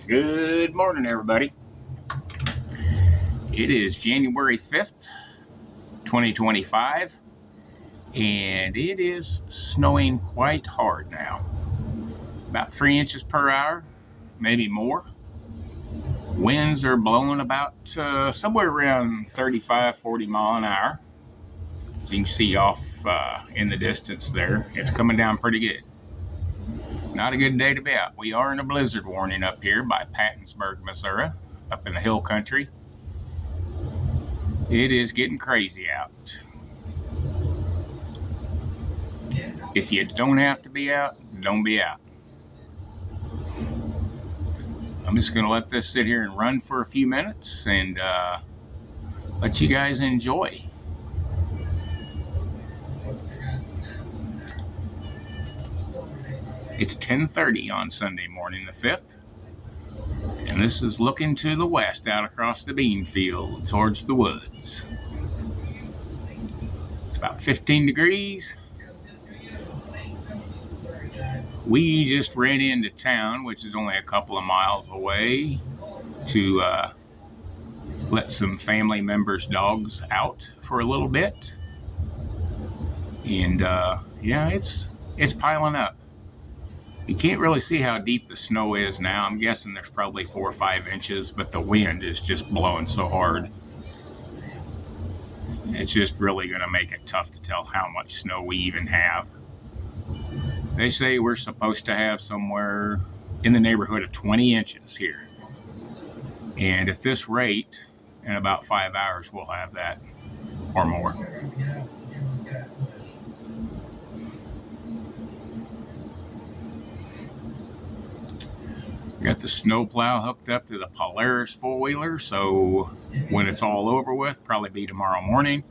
Good morning, everybody. It is January 5th, 2025, and it is snowing quite hard now. About 3 inches per hour, maybe more. Winds are blowing about somewhere around 35, 40 mile an hour. As you can see off in the distance there, it's coming down pretty good. Not a good day to be out. We are in a blizzard warning up here by Pattonsburg, Missouri, up in the hill country. It is getting crazy out. If you don't have to be out, don't be out. I'm just going to let this sit here and run for a few minutes and let you guys enjoy. It's 10:30 on Sunday morning the 5th, and this is looking to the west out across the bean field towards the woods. It's about 15 degrees. We just ran into town, which is only a couple of miles away, to let some family members' dogs out for a little bit. And yeah, it's piling up. You can't really see how deep the snow is now. I'm guessing there's probably 4 or 5 inches, but the wind is just blowing so hard. It's just really going to make it tough to tell how much snow we even have. They say we're supposed to have somewhere in the neighborhood of 20 inches here. And at this rate, in about 5 hours, we'll have that or more. Got the snowplow hooked up to the Polaris four-wheeler, so when it's all over with, probably be tomorrow morning,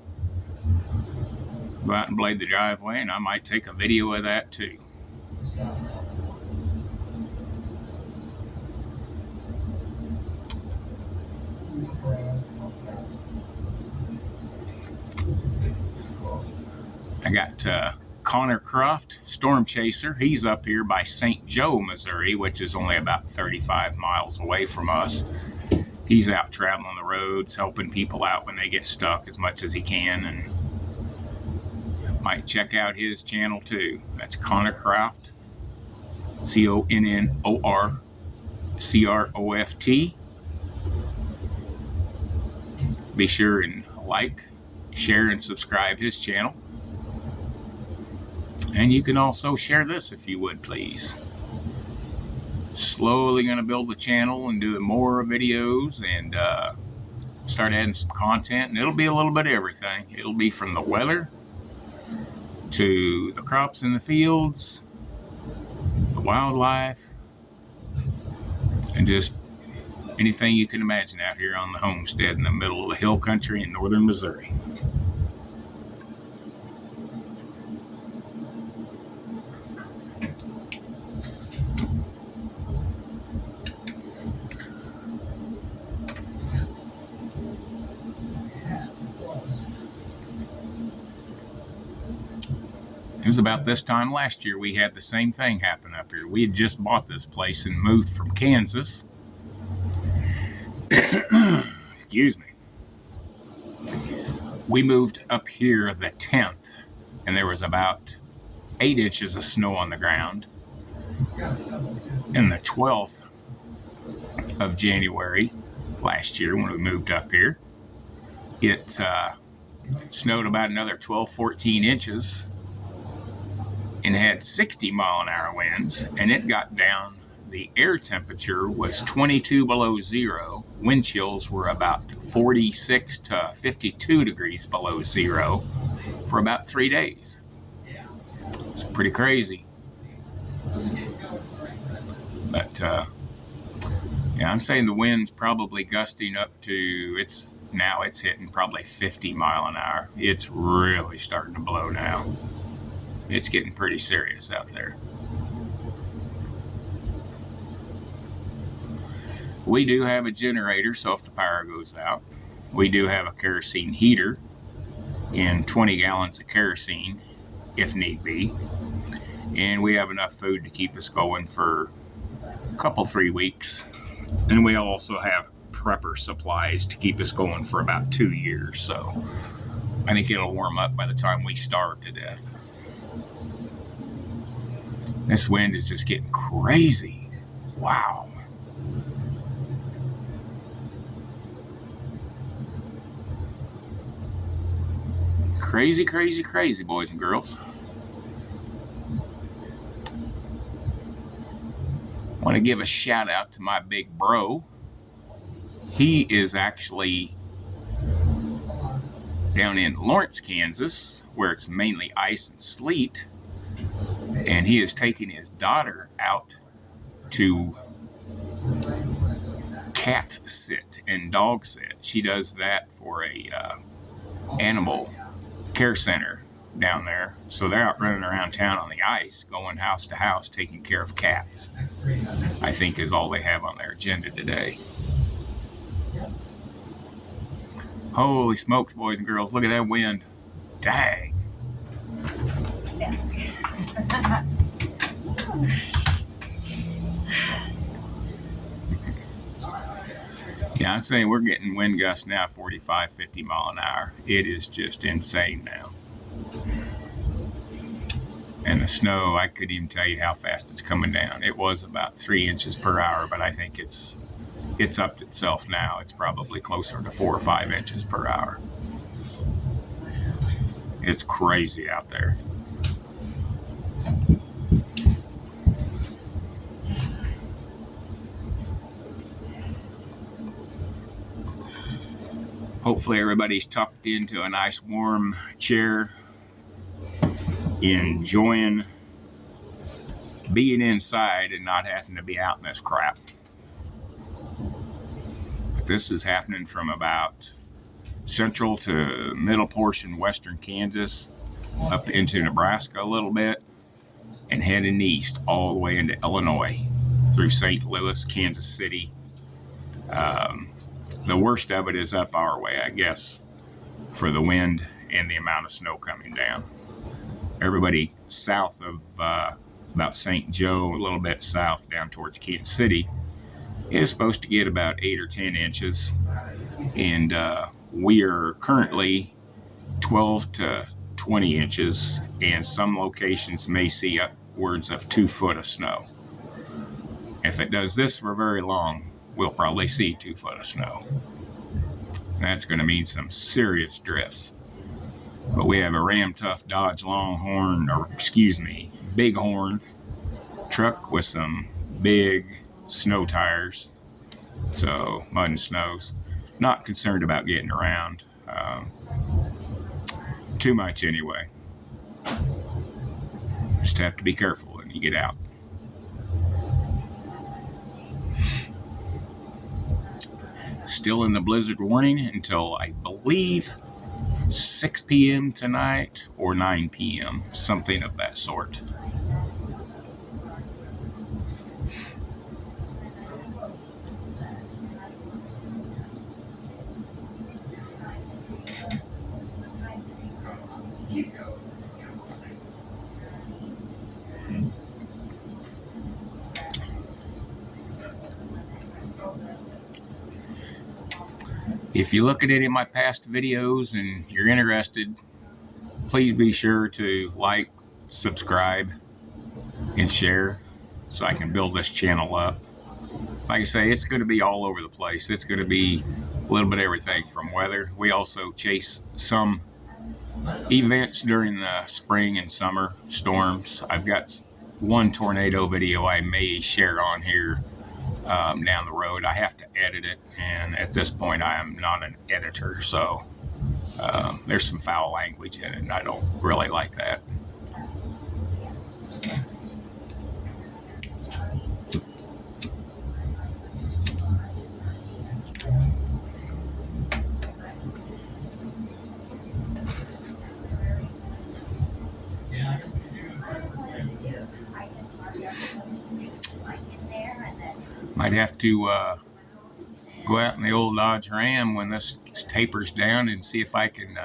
go out and blade the driveway, and I might take a video of that too. I got Connor Croft, Storm Chaser. He's up here by St. Joe, Missouri, which is only about 35 miles away from us. He's out traveling the roads, helping people out when they get stuck as much as he can, and might check out his channel too. That's Connor Croft, ConnorCroft. Be sure and like, share, and subscribe his channel. And you can also share this if you would, please. Slowly going to build the channel and do more videos and start adding some content. And it'll be a little bit of everything. It'll be from the weather to the crops in the fields, the wildlife, and just anything you can imagine out here on the homestead in the middle of the hill country in northern Missouri. It was about this time last year we had the same thing happen up here. We had just bought this place and moved from Kansas. Excuse me. We moved up here the 10th, and there was about 8 inches of snow on the ground. And the 12th of January last year, when we moved up here, it snowed about another 12, 14 inches. And had 60 mile an hour winds, and it got down. The air temperature was 22 below zero. Wind chills were about 46 to 52 degrees below zero for about 3 days. It's pretty crazy. But yeah, I'm saying the wind's probably gusting up to, it's hitting probably 50 mile an hour. It's really starting to blow now. It's getting pretty serious out there. We do have a generator, so if the power goes out, we do have a kerosene heater and 20 gallons of kerosene if need be. And we have enough food to keep us going for couple 3 weeks. And we also have prepper supplies to keep us going for about 2 years. So I think it'll warm up by the time we starve to death. This wind is just getting crazy. Wow. Crazy, crazy, crazy, boys and girls. I want to give a shout out to my big bro. He is actually down in Lawrence, Kansas, where it's mainly ice and sleet. And he is taking his daughter out to cat sit and dog sit. She does that for a animal care center down there. So they're out running around town on the ice, going house to house, taking care of cats. I think is all they have on their agenda today. Holy smokes, boys and girls, look at that wind. Dang. Yeah, I'd say we're getting wind gusts now 45, 50 mile an hour. It is just insane now. And the snow, I couldn't even tell you how fast it's coming down. It was about 3 inches per hour, but I think it's upped itself now. It's probably closer to 4 or 5 inches per hour. It's crazy out there. Hopefully everybody's tucked into a nice warm chair, enjoying being inside and not having to be out in this crap. But this is happening from about central to middle portion western Kansas up into Nebraska a little bit and heading east all the way into Illinois through St. Louis, Kansas City. The worst of it is up our way, I guess, for the wind and the amount of snow coming down. Everybody south of about St. Joe, a little bit south down towards Kansas City, is supposed to get about 8 or 10 inches. And we are currently 12 to 20 inches, and some locations may see upwards of 2 foot of snow. If it does this for very long, we'll probably see 2 foot of snow. That's going to mean some serious drifts. But we have a Ram Tough Dodge Bighorn truck with some big snow tires. So, mud and snows. Not concerned about getting around. Too much anyway. Just have to be careful when you get out. Still in the blizzard warning until I believe 6 p.m. tonight or 9 p.m. Something of that sort. If you look at any of my past videos and you're interested, please be sure to like, subscribe, and share so I can build this channel up. Like I say, it's going to be all over the place. It's going to be a little bit of everything from weather. We also chase some events during the spring and summer storms. I've got one tornado video I may share on here down the road. I have to edit it, and at this point I am not an editor, so there's some foul language in it, and I don't really like that. Might have to go out in the old Dodge Ram when this tapers down and see if I can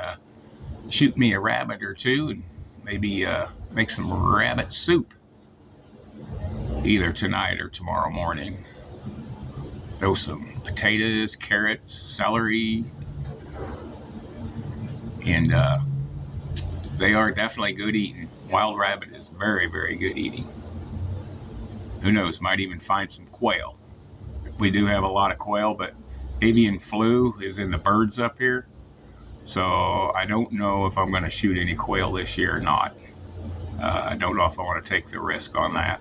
shoot me a rabbit or two and maybe make some rabbit soup. either tonight or tomorrow morning. Throw some potatoes, carrots, celery, and they are definitely good eating. Wild rabbit is very, very good eating. Who knows, might even find some quail. We do have a lot of quail, but avian flu is in the birds up here. So I don't know if I'm going to shoot any quail this year or not. I don't know if I want to take the risk on that.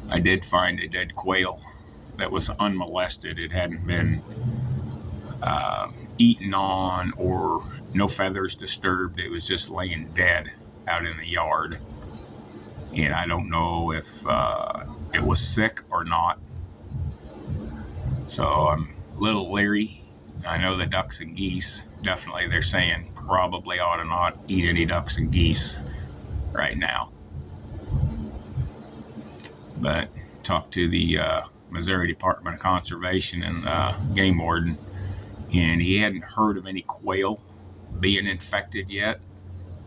I did find a dead quail that was unmolested. It hadn't been eaten on or no feathers disturbed. It was just laying dead out in the yard. And I don't know if it was sick or not. So I'm a little leery. I know the ducks and geese, definitely they're saying probably ought to not eat any ducks and geese right now. But talked to the Missouri Department of Conservation and the game warden, and he hadn't heard of any quail being infected yet.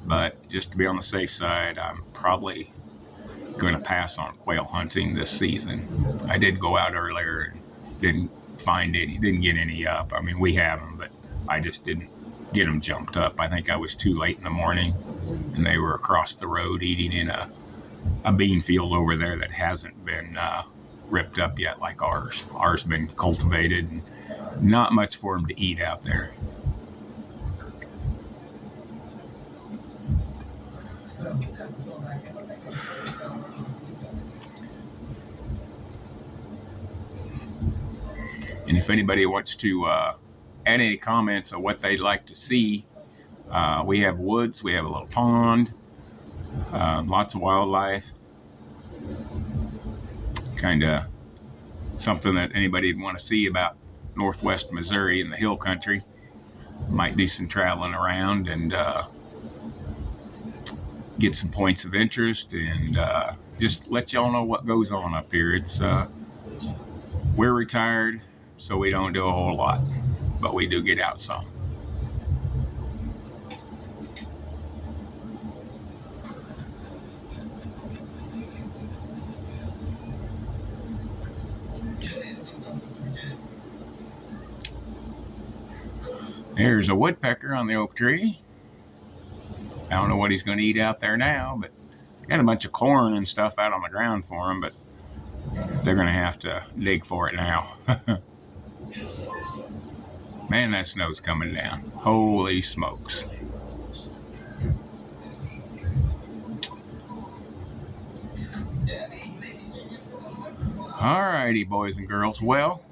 But just to be on the safe side, I'm probably going to pass on quail hunting this season. I did go out earlier and didn't find any, didn't get any up. I mean, we have them, but I just didn't get them jumped up. I think I was too late in the morning, and they were across the road eating in a bean field over there that hasn't been ripped up yet like ours. Ours has been cultivated, and not much for them to eat out there. And if anybody wants to add any comments on what they'd like to see, we have woods, we have a little pond, lots of wildlife, kind of something that anybody would want to see about Northwest Missouri and the hill country. Might do some traveling around and get some points of interest and just let y'all know what goes on up here. It's we're retired, so we don't do a whole lot, but we do get out some. There's a woodpecker on the oak tree. I don't know what he's going to eat out there now, but got a bunch of corn and stuff out on the ground for him, but they're going to have to dig for it now. Man, that snow's coming down. Holy smokes. Alrighty, boys and girls. Well,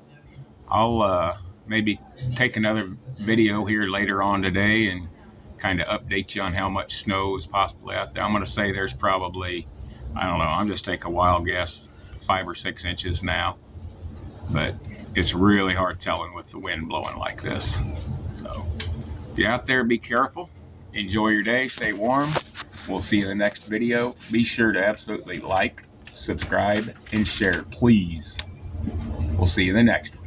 I'll maybe take another video here later on today and kind of update you on how much snow is possibly out there. I'm going to say there's probably, I don't know, I'm just taking a wild guess, 5 or 6 inches now. But it's really hard telling with the wind blowing like this. So if you're out there, be careful. Enjoy your day. Stay warm. We'll see you in the next video. Be sure to absolutely like, subscribe, and share, please. We'll see you in the next one.